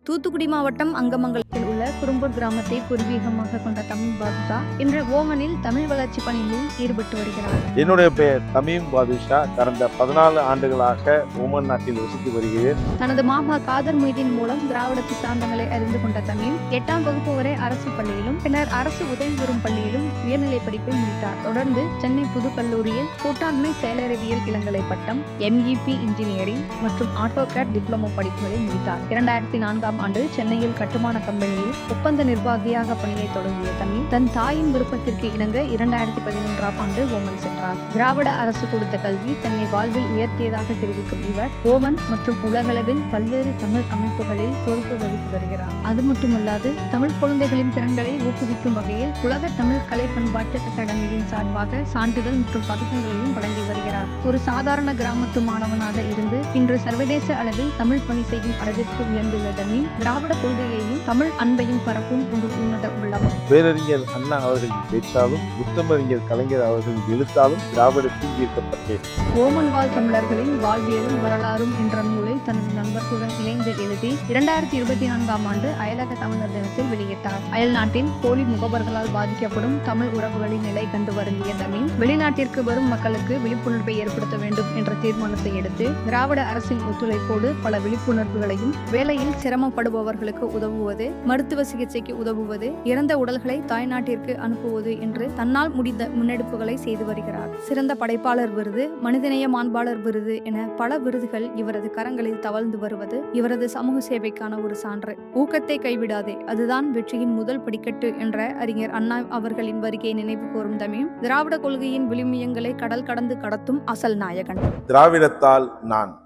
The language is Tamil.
தூத்துக்குடி மாவட்டம் அங்கமங்கலத்தில் உள்ள குறும்பூர் கிராமத்தை பூர்வீகமாக கொண்ட தமீம் பாதுஷா இன்று ஓமனில் தமிழ் வளர்ச்சி பணியில் ஈடுபட்டு வருகிறார். என்னுடைய பெயர் தமீம் பாதுஷா. கடந்த 14 ஆண்டுகளாக ஓமன் நாட்டில் வசித்து வருகிறேன். தனது மாமா காதர் மொய்தீன் மூலம் திராவிட சித்தாந்தங்களை அறிந்து கொண்ட தமீம் 8ஆம் வகுப்பு வரை அரசு பள்ளியிலும் பின்னர் அரசு உதவி பெறும் பள்ளியிலும் உயர்நிலை படிப்பை முடித்தார். தொடர்ந்து சென்னை புதுக்கல்லூரியில் கூட்டாண்மை செயலறிவியல் இளங்கலை பட்டம், MEP இன்ஜினியரிங் மற்றும் ஆட்டோகேட் டிப்ளமோ படிப்புகளை முடித்தார். 2004ஆம் ஆண்டு சென்னையில் கட்டுமான கம்பெனியில் ஒப்பந்த நிர்வாகியாக பணியை தொடங்கிய தமீம் தன் தாயின் விருப்பத்திற்கு இணங்க 2011ஆம் ஆண்டு ஓமன் சென்றார். திராவிட அரசு கொடுத்த கல்வி தன்னை வாழ்வில் உயர்த்தியதாக தெரிவிக்கும் இவர் ஓமன் மற்றும் உலகளவில் பல்வேறு தமிழ் அமைப்புகளில் பொறுப்பு வகித்து வருகிறார். அது மட்டுமல்லாது தமிழ் குழந்தைகளின் திறன்களை ஊக்குவிக்கும் வகையில் உலக தமிழ் கலை பண்பாட்டு அகாடமியின் சார்பாக சான்றிதழ் மற்றும் பதக்கங்களையும் வழங்கி வருகிறார். ஒரு சாதாரண கிராமத்து மாணவனாக இருந்து இன்று சர்வதேச அளவில் தமிழ் பணி செய்யும் அளவிற்கு உயர்ந்துள்ள தமீம் திராவிட கொள்கையையும் தமிழ் அன்பையும் பரப்பும் ஒரு உன்னத உள்ளவர். பேரறிஞர் அண்ணா அவர்களின் பேச்சாலும் முத்தமிழறிஞர் கலைஞர் அவர்களின் எழுத்தாலும் திராவிடத்தில் ஈர்க்கப்பட்டேன். ஓமன் வாழ் தமிழர்களின் வாழ்வியலும் வரலாறும் என்ற நூலை தனது நண்பர்களுடன் இணைந்து எழுதி 2024ஆம் ஆண்டு அயலக தமிழர் தினத்தில் வெளியிட்டார். அயல் நாட்டில் போலி முகவர்களால் பாதிக்கப்படும் தமிழ் உறவுகளின் நிலை கண்டு வருந்திய தமீம் வெளிநாட்டிற்கு வரும் மக்களுக்கு விழிப்புணர்வை ஏற்படுத்த வேண்டும் என்ற தீர்மானத்தை எடுத்து திராவிட அரசின் ஒத்துழைப்போடு பல விழிப்புணர்வுகளையும் வேலையில் சிரமப்படுபவர்களுக்கு உதவுவது, மருத்துவ சிகிச்சைக்கு உதவுவது, இறந்த உடல்களை தாய்நாட்டிற்கு அனுப்புவது என்று தன்னால் முடிந்த முன்னெடுப்புகளை செய்து வருகிறார். சிறந்த படைப்பாளர் விருது, மனிதநேய மாண்பாளர் விருது என பல விருதுகள் இவரது கரங்களில் தவழ்ந்து வருவது இவரது சமூக சேவைக்கான ஒரு சான்று. ஊக்கத்தை கைவிடாதே, அதுதான் வெற்றியின் முதல் படிக்கட்டு என்ற அறிஞர் அண்ணா அவர்களின் வருகையை நினைவு கூறும் தமீம் திராவிட கொள்கையின் விழுமியங்களை கடல் கடந்து கடத்தும் அசல் நாயகன். திராவிடத்தால் நான்